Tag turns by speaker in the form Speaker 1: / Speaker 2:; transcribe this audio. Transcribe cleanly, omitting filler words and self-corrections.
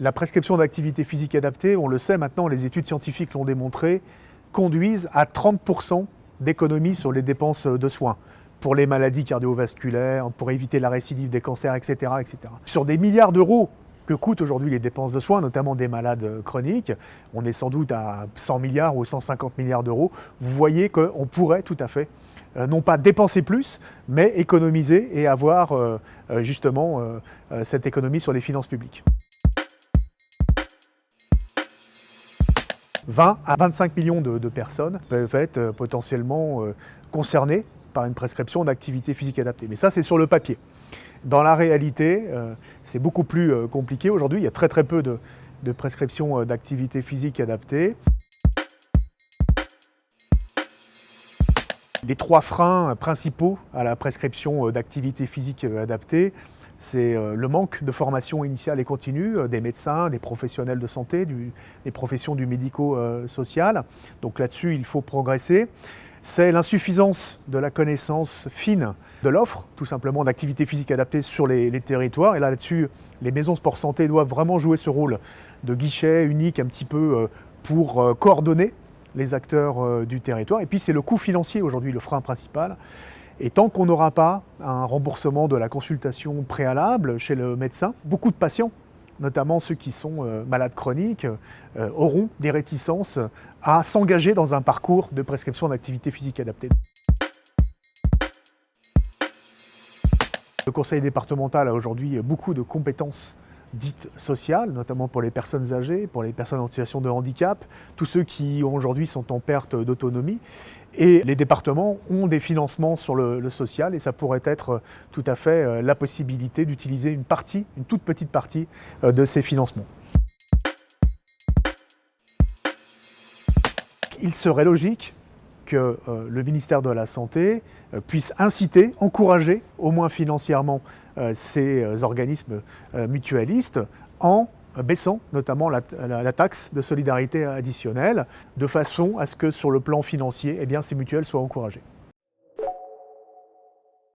Speaker 1: La prescription d'activité physique adaptée, on le sait maintenant, les études scientifiques l'ont démontré, conduisent à 30% d'économie sur les dépenses de soins pour les maladies cardiovasculaires, pour éviter la récidive des cancers, etc., etc. Sur des milliards d'euros que coûtent aujourd'hui les dépenses de soins, notamment des malades chroniques, on est sans doute à 100 milliards ou 150 milliards d'euros. Vous voyez qu'on pourrait tout à fait, non pas dépenser plus, mais économiser et avoir justement cette économie sur les finances publiques. 20 à 25 millions de personnes peuvent être potentiellement concernées par une prescription d'activité physique adaptée. Mais ça, c'est sur le papier. Dans la réalité, c'est beaucoup plus compliqué. Aujourd'hui, il y a très peu de prescriptions d'activité physique adaptée. Les 3 freins principaux à la prescription d'activité physique adaptée, c'est le manque de formation initiale et continue des médecins, des professionnels de santé, des professions du médico-social. Donc là-dessus, il faut progresser. C'est l'insuffisance de la connaissance fine de l'offre, tout simplement, d'activité physique adaptée sur les territoires. Et là-dessus, les maisons sport santé doivent vraiment jouer ce rôle de guichet unique un petit peu pour coordonner les acteurs du territoire. Et puis c'est le coût financier aujourd'hui, le frein principal. Et tant qu'on n'aura pas un remboursement de la consultation préalable chez le médecin, beaucoup de patients, notamment ceux qui sont malades chroniques, auront des réticences à s'engager dans un parcours de prescription d'activité physique adaptée. Le conseil départemental a aujourd'hui beaucoup de compétences dites sociales, notamment pour les personnes âgées, pour les personnes en situation de handicap, tous ceux qui aujourd'hui sont en perte d'autonomie. Et les départements ont des financements sur le social et ça pourrait être tout à fait la possibilité d'utiliser une toute petite partie de ces financements. Il serait logique que le ministère de la Santé puisse inciter, encourager, au moins financièrement, ces organismes mutualistes en baissant notamment la taxe de solidarité additionnelle, de façon à ce que sur le plan financier, ces mutuelles soient encouragées.